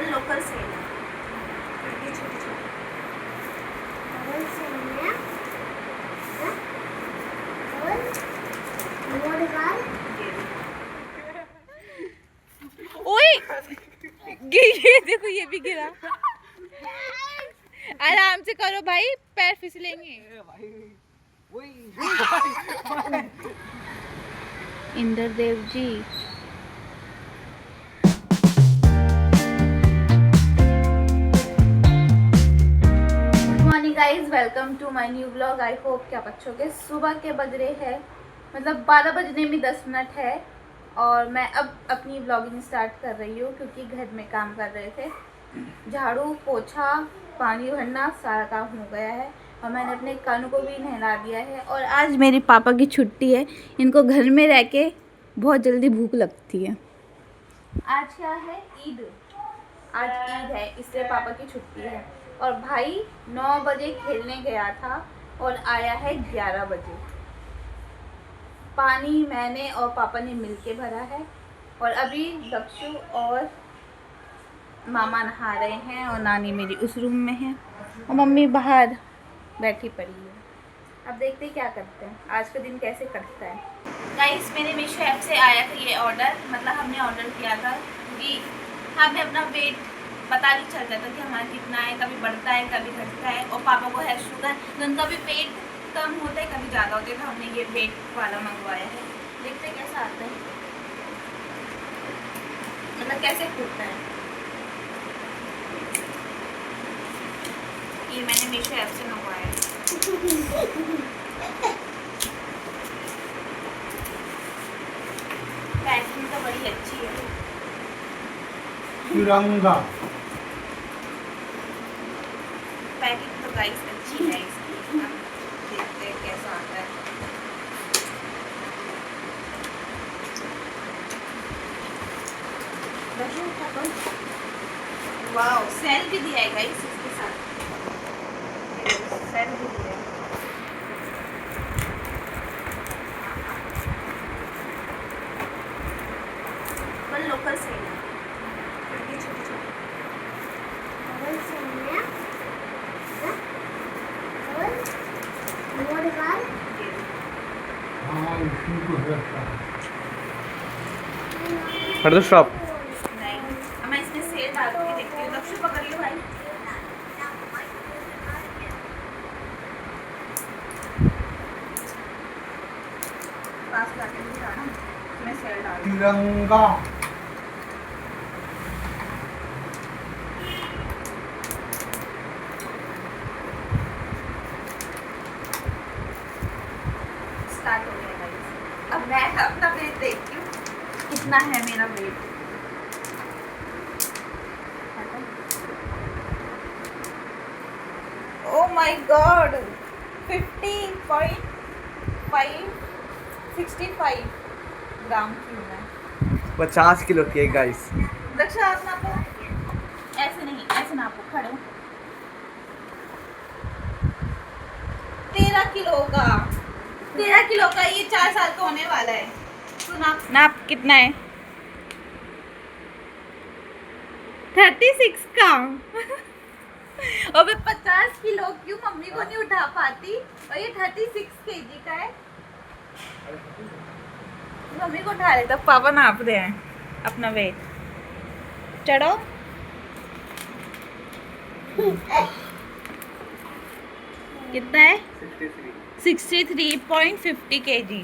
Local cell है, ये छोटी छोटी ओए ये देखो ये भी गिरा। आराम से करो भाई, पैर फिसलेंगे। Indra Dev ji. Morning guys, welcome to my new blog. I hope कि आप अच्छे होंगे। सुबह के बज रहे हैं, मतलब 12 बजने में 10 मिनट है और मैं अब अपनी ब्लॉगिंग स्टार्ट कर रही हूँ क्योंकि घर में काम कर रहे थे। झाड़ू पोछा पानी भरना सारा काम हो गया है और मैंने अपने कानों को भी नहला दिया है। और आज मेरे पापा की छुट्टी है, इनको घर में रह के बहुत जल्दी भूख लगती है। आज क्या है? ईद। आज ईद है, इसलिए पापा की छुट्टी है। और भाई 9 बजे खेलने गया था और आया है 11 बजे। पानी मैंने और पापा ने मिलके भरा है और अभी दक्षु और मामा नहा रहे हैं और नानी मेरी उस रूम में है और मम्मी बाहर बैठी पड़ी है। अब देखते हैं क्या करते हैं, आज का दिन कैसे कटता है। गाइस, मेरे मीशो ऐप से आया था ये ऑर्डर, मतलब हमने ऑर्डर किया था क्योंकि हमें अपना वेट पता नहीं चल जाता कि हमारा कितना है, कभी बढ़ता है कभी घटता है। और पापा को है शुगर, तो उनका भी वेट कम होता है कभी ज़्यादा होता है, तो हमने ये वेट वाला मंगवाया है। देखते हैं कैसा आता है, मतलब कैसे खुलता है। ये मैंने मीशो ऐप से मंगवाया है। पैकिंग तो बड़ी अच्छी है। तिरंगा पैकिंग तो गाइस अच्छी है इसकी। अब देखते हैं कैसा आता है। वाओ, सेल भी दिया है गाइस इसके साथ, सेल भी दिया है। पर लोकल सेल है, ये छोटी छोटी हाँ इसी को रखता है। फर्दर शॉप नहीं, अब मैं इसमें सेल डाल के देखती हूँ। दक्षु पकड़ लो भाई। पास लाके दिखाना, मैं सेल डाल दूँ। तिरंगा स्टार्ट हो गया गाइस। अब मैं अपना वेट देखती हूँ कितना है मेरा वेट। ओ माय गॉड, 65 ग्राम की हूँ मैं। 50 किलो की है गाइस। दक्षा आप नापो, ऐसे नहीं, ऐसे नापो, खड़े हो। 13 किलो का, 13 किलो का, ये 4 साल का होने वाला है। तो नाप कितना है? 36 का। अबे 50 किलो क्यों, मम्मी को नहीं उठा पाती और ये 36 केजी का है। मम्मी को उठा रहे, तब पापा नाप रहे हैं अपना वेट। चढ़ो। कितना है? 63.50 kg।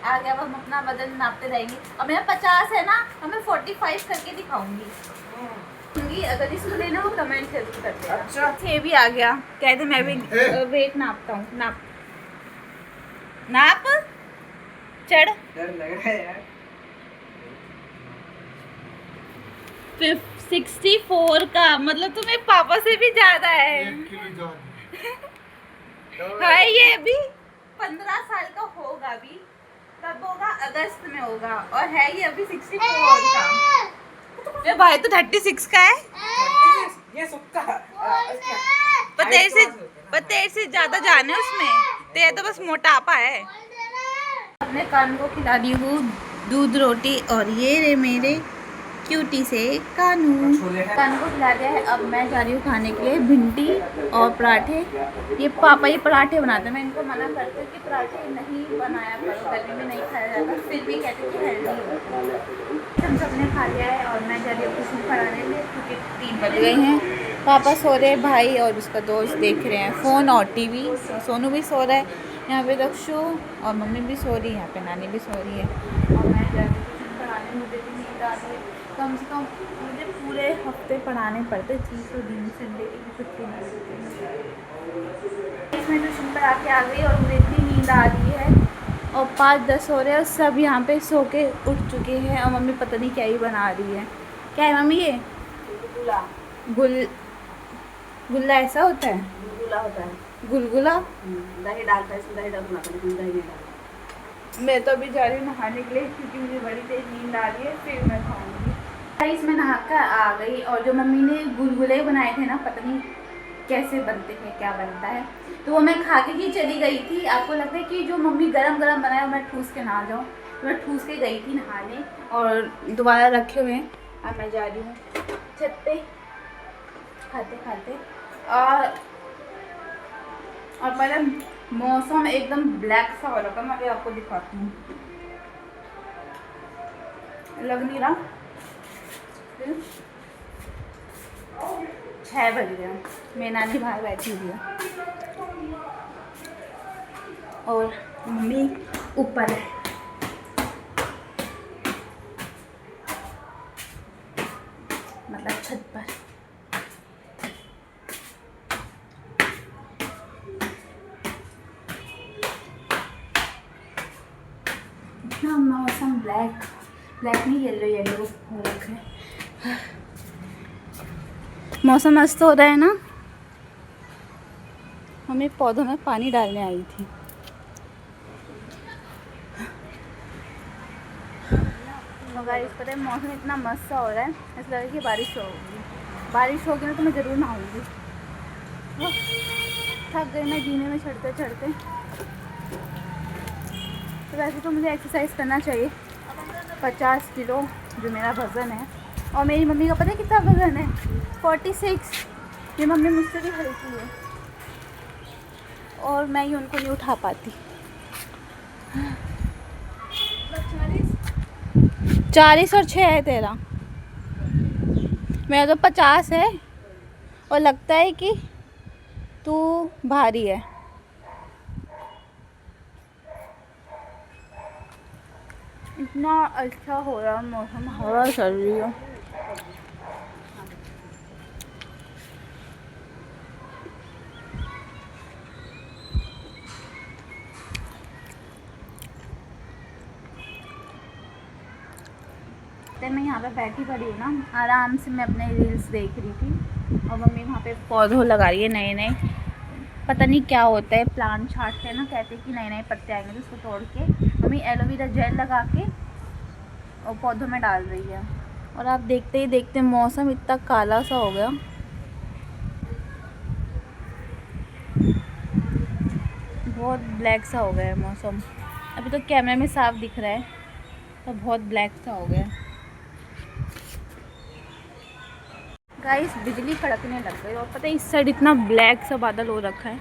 आगे अब हम अपना वजन नापते रहेंगे। अब मेरा 50 है ना, अब मैं 45 करके दिखाऊंगी। अगर इसको लेना हो कमेंट जरूर कर देना। अच्छा। ये भी आ गया, कहते मैं भी वेट नापता हूँ। नाप नाप, चढ़। डर लग रहा है यार। 64 का, मतलब तुम्हें पापा से भी ज्यादा है। 1 किलो ज्यादा। है ये भी 15 साल का होगा अभी, कब होगा? अगस्त में होगा। और है ये अभी 64 का। ये भाई तो 36 का है। ये सुक्का पर तेरे से ज्यादा जान है उसमें, तेरे तो बस मोटापा है। अपने कान को खिला दी हूँ दूध रोटी और ये रे मेरे क्यूटी से कानू। कानू को खिला दिया है। अब मैं जा रही हूँ खाने के लिए भिंडी और पराठे। ये पापा ही पराठे बनाते हैं। मैं इनको मना करती हूँ कि पराठे नहीं बनाया करो, गर्मी में नहीं खाया जाता, फिर भी कहते हैं कि हेल्दी हो। हम सब ने खा लिया है और मैं जा रही हूँ ट्यूशन पढ़ाने के लिए क्योंकि 3 बज गए हैं। पापा सो रहे, भाई और उसका दोस्त देख रहे हैं फ़ोन और टीवी। सोनू भी सो रहा है, यहाँ पे दक्षु और मम्मी भी सो रही है, यहाँ पे नानी भी सो रही है। और मैं जा रही हूँ ट्यूशन पढ़ाने, मुझे भी नींद आ रही है। कम से कम मुझे पूरे हफ्ते पढ़ाने पड़ते 300 दिन, संडे की छुट्टी नहीं मिलती। इसमें ट्यूशन पढ़ा के आ गई और मुझे इतनी नींद आ रही है और 5-10 हो रहे हैं और सब यहाँ पे सो के उठ चुके हैं और मम्मी पता नहीं क्या ही बना रही है। क्या है मम्मी ये? गुल्ला ऐसा होता है? गुलगुला होता है। गुलगुला? दही डालता है, इसमें दही डालना पड़ता है, लेकिन दही नहीं डालता। मैं तो अभी जा रही हूँ नहाने के लिए क्योंकि मुझे बड़ी तेज नींद आ रही है, फिर मैं खाऊंगी। गाइस मैं नहा कर आ गई और जो मम्मी ने गुलगुले बनाए थे ना, पता नहीं कैसे बनते हैं, क्या बनता है, तो वो मैं खा के ही चली गई थी। आपको लगता है कि जो मम्मी गरम गरम बनाए मैं ठूस के नहा जाऊँ, तो मैं ठूस के गई थी नहाने और दोबारा रखे हुए हैं। अब मैं जा रही हूँ छत पे खाते खाते। और पहले मौसम एकदम ब्लैक सा हो रखा है, मैं अभी आपको दिखाती हूँ। लग नहीं रहा 6 बज गए, मेरी नानी बाहर बैठी हुई है और मम्मी ऊपर है। मतलब छत पर। इतना मौसम ब्लैक नहीं, येलो हो रखा है। मौसम मस्त हो रहा है ना। हमें पौधों में पानी डालने आई थी। गाइस पता है मौसम इतना मस्त सा हो रहा है, ऐसा लग रहा है कि बारिश होगी। बारिश होगी ना तो मैं ज़रूर नहाऊंगी। थक गई मैं जीने में चढ़ते चढ़ते। तो वैसे तो मुझे एक्सरसाइज करना चाहिए। 50 किलो जो मेरा वज़न है, और मेरी मम्मी का पता है कितना वज़न है? 46। मेरी मम्मी मुझसे भी हल्की है और मैं ही उनको नहीं उठा पाती। 40 और 6 है तेरा, मेरा तो 50 है और लगता है कि तू भारी है। इतना अच्छा हो रहा है मौसम, हवा चल रही है। मैं यहाँ पे बैठी पड़ी हूँ ना, आराम से मैं अपने रील्स देख रही थी और मम्मी वहाँ पे पौधों लगा रही है नए नए। पता नहीं क्या होता है, प्लांट छाटते हैं ना, कहते हैं कि नए नए पत्ते आएंगे तो उसको तोड़ के मम्मी एलोवेरा जेल लगा के और पौधों में डाल रही है। और आप देखते ही देखते मौसम इतना काला सा हो गया, बहुत ब्लैक सा हो गया है मौसम। अभी तो कैमरे में साफ दिख रहा है, तो बहुत ब्लैक सा हो गया। गाइस बिजली कड़कने लग गई और पता है इस साइड इतना ब्लैक सा बादल हो रखा है।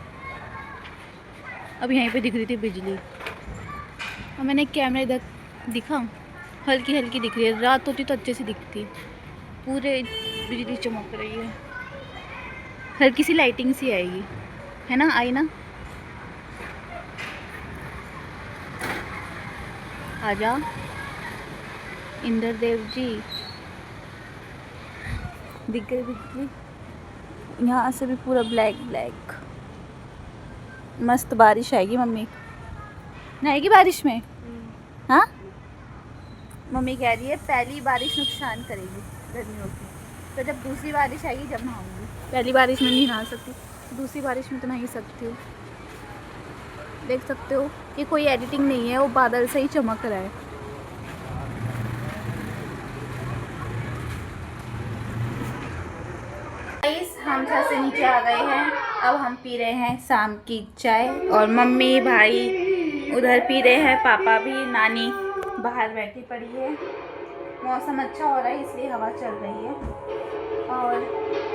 अब यहीं पे दिख रही थी बिजली और मैंने कैमरा इधर दिखा, हल्की हल्की दिख रही है। रात होती तो अच्छे से दिखती, पूरे बिजली चमक रही है। हल्की सी लाइटिंग सी आएगी, है ना? आई ना? आजा इंद्र देव जी, दिख गई। यहाँ से भी पूरा ब्लैक ब्लैक। मस्त बारिश आएगी। मम्मी नहाएगी बारिश में? हाँ मम्मी कह रही है पहली बारिश नुकसान करेगी गर्मियों की, तो जब दूसरी बारिश आएगी जब नहाऊंगी। पहली बारिश में नहीं नहा सकती, दूसरी बारिश में तो नहा सकती हूँ। देख सकते हो कि कोई एडिटिंग नहीं है, वो बादल से ही चमक रहा है। हम छत से नीचे आ गए हैं, अब हम पी रहे हैं शाम की चाय और मम्मी भाई उधर पी रहे हैं, पापा भी, नानी बाहर बैठी पड़ी है, मौसम अच्छा हो रहा है इसलिए हवा चल रही है। और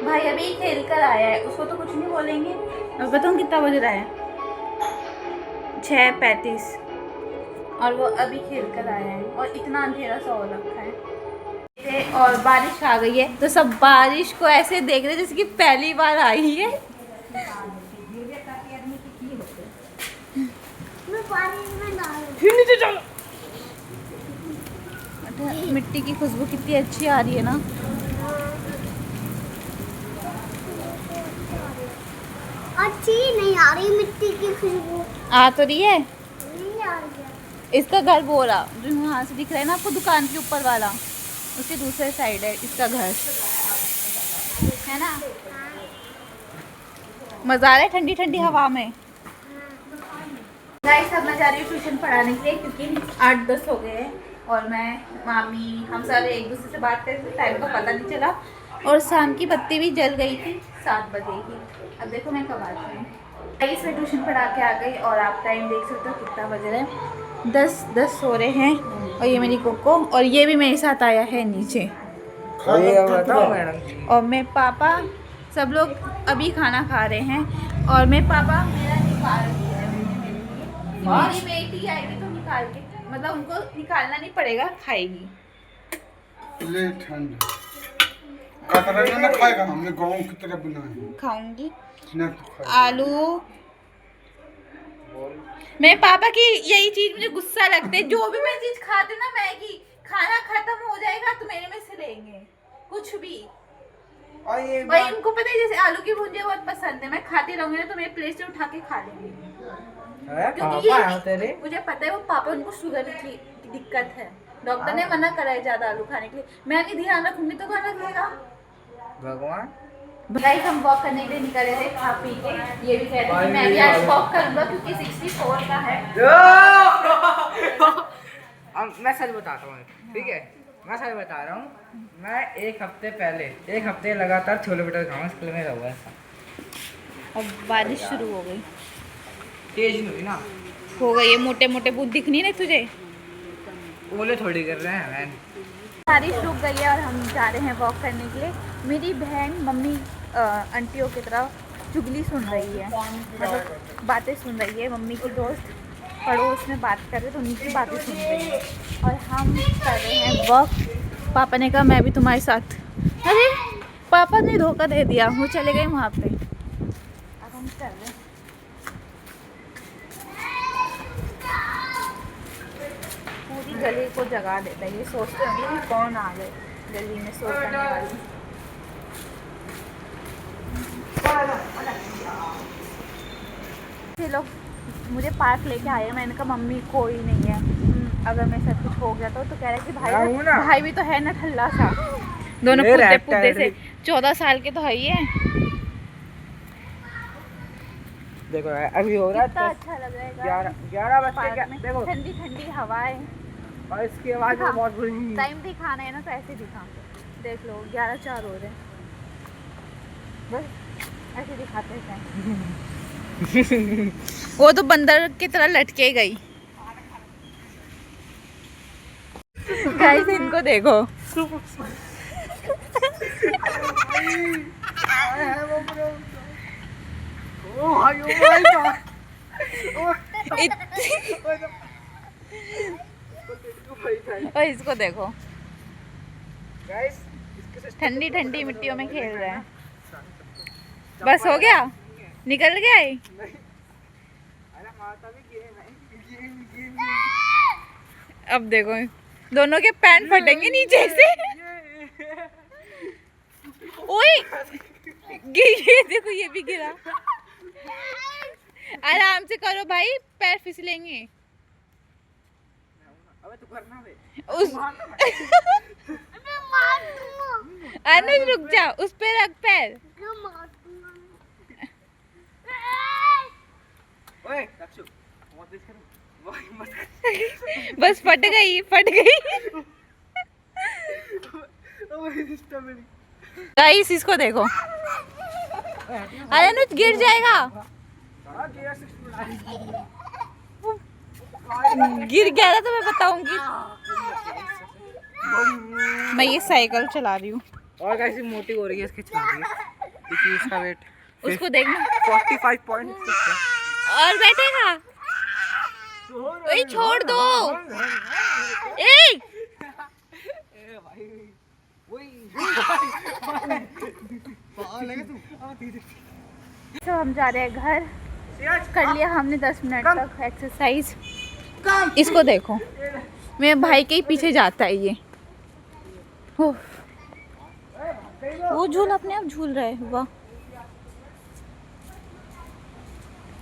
भाई अभी खेल कर आया है, उसको तो कुछ नहीं बोलेंगे। अब बताऊँ कितना बज रहा है? 6:35 और वो अभी खेल कर आया है और इतना अंधेरा सा हो रखा है और बारिश आ गई है, तो सब बारिश को ऐसे देख रहे हैं जैसे कि पहली बार आई है। मिट्टी की खुशबू कितनी अच्छी आ रही है ना। अच्छी नहीं आ रही मिट्टी की खुशबू, आ तो रही है। नहीं आ रही है। इसका घर वो रहा जो वहाँ से दिख रहा है ना आपको, दुकान के ऊपर वाला, उसके दूसरे साइड है इसका घर, है ना। मज़ा आ रहा है ठंडी ठंडी हवा में। गाइस अब मैं जा रही हूँ ट्यूशन पढ़ाने के लिए क्योंकि 8-10 हो गए हैं और मैं मामी हम सारे एक दूसरे से बात करते टाइम का पता नहीं चला और शाम की बत्ती भी जल गई थी 7 बजे की। अब देखो मैं कब आती हूँ। गाइस मैं ट्यूशन पढ़ा के आ गई और आप टाइम देख सकते हो कितना बज रहा है। 10 हो रहे हैं और ये मेरी कोको और ये भी मेरे साथ आया है नीचे और मेरे पापा सब लोग अभी खाना खा रहे हैं और मेरे पापा मेरा निकाल रहे हैं मेरी बेटी आएगी तो निकाल के, मतलब उनको निकालना नहीं पड़ेगा, खाएगी। ले ठंड कतरा ना खाएगा, हमने गाँव की तरफ बनाए खाऊंगी ना तो खाएगा। आलू। मेरे पापा की यही चीज मुझे गुस्सा लगता है, जो भी मैं चीज खाते ना, मैगी खाना खत्म हो जाएगा तो मेरे में से लेंगे कुछ भी। भाई इनको पता है जैसे आलू की भुजिया बहुत पसंद है, मैं खाती रहूंगी ना तो मेरे प्लेट से उठा के खा लेंगे क्योंकि ये मुझे पता है वो पापा उनको शुगर की दिक्कत है, डॉक्टर ने मना करा है ज्यादा आलू खाने के लिए। मैं नहीं ध्यान रखूंगी तो खाना लगेगा भगवान। गाइस हम वॉक करने के लिए निकले थे खा पी के, ये भी कह रहे थे मैं भी आज वॉक करूंगा क्योंकि 64 का है। मैं सच बताता हूँ, ठीक है, मैं सच बता रहा हूँ। मैं एक हफ्ते लगातार छोले भटूरे खाऊंगा, स्कूल में रहूँगा। अब बारिश शुरू हो गई, तेज नहीं हुई ना, हो गई है। मोटे मोटे बूथ दिख नहीं रहे तुझे, ओले थोड़ी कर रहे हैं मैन। बारिश रुक गई है और हम जा रहे हैं वॉक करने के लिए। मेरी बहन मम्मी आंटियों की तरह चुगली सुन रही है, मतलब बातें सुन रही है। मम्मी की दोस्त पड़ोस में बात कर रहे तो उनकी बातें सुन रही है और हम कर रहे हैं वॉक। पापा ने कहा मैं भी तुम्हारे साथ, अरे पापा ने धोखा दे दिया, वो चले गए वहाँ पे। अब हम चल रहे हैं। पूरी गली को जगा देता है, ये सोचते होंगे कि कौन आ गए गली में सो करने वाली। ये लोग मुझे पार्क लेके आए, मैंने कहा मम्मी कोई नहीं है, अगर मेरे साथ कुछ हो गया तो कह रहे कि भाई भी तो है ना ठल्ला सा, दोनों पुद्दे पुद्दे से 14 साल के तो है ही है। देखो अभी हो रहा है कितना अच्छा लग रहा है 11 बजे क्या, देखो ठंडी ठंडी हवाएं और इसकी आवाज दिखा। बहुत बुरी। टाइम दिखाना है ना तो ऐसे दिखा, देख लो 11:04 हो रहे हैं, बस ऐसे दिखाते हैं। वो तो बंदर की तरह लटके गई। गाइस इनको देखो, और इसको देखो ठंडी ठंडी मिट्टियों में खेल रहे हैं। बस हो गया, निकल गया है। अब देखो दोनों के पैंट फटेंगे नीचे से। ओए ये देखो ये भी गिरा। आराम से करो भाई, पैर फिसलेंगे। अबे तू करना बे। उस अनुज रुक जा, उस पे रख पैर। ओए रक्षु मत दिस कर, ओए मत कर। बस फट गई फट गई। ओए सिस्टम में गाइस इसको देखो, अरे अनुज गिर जाएगा। गिर गया था तो मैं बताऊंगी। मैं ये साइकिल चला रही हूँ। और कैसी मोटी हो रही है इसके चलती है, क्योंकि इसका वेट उसको देखना 45.6 है। और बैठेगा। ओए छोड़ दो। ए तो हम जा रहे हैं घर। कर लिया हमने 10 मिनट तक एक्सरसाइज। इसको देखो, मेरे भाई के ही पीछे जाता है ये। हो। वो झूल अपने आप झूल रहा है। वाह,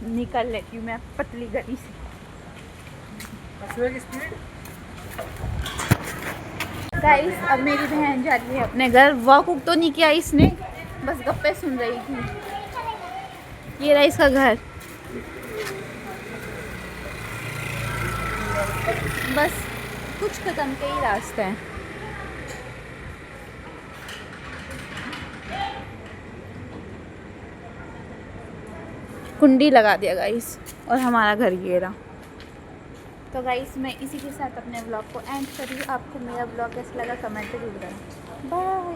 निकल लेती हूँ मैं पतली गली से। गाइस, अब मेरी बहन जा रही है अपने घर। वॉक उक तो नहीं किया इसने, बस गप्पे सुन रही थी। ये रहा इसका घर। बस कुछ कदम के ही रास्ते हैं। कुंडी लगा दिया गाइस, और हमारा घर ये रहा। तो गाइस, मैं इसी के साथ अपने ब्लॉग को एंड करी। आपको मेरा ब्लॉग कैसा लगा कमेंट जरूर करें। बाय।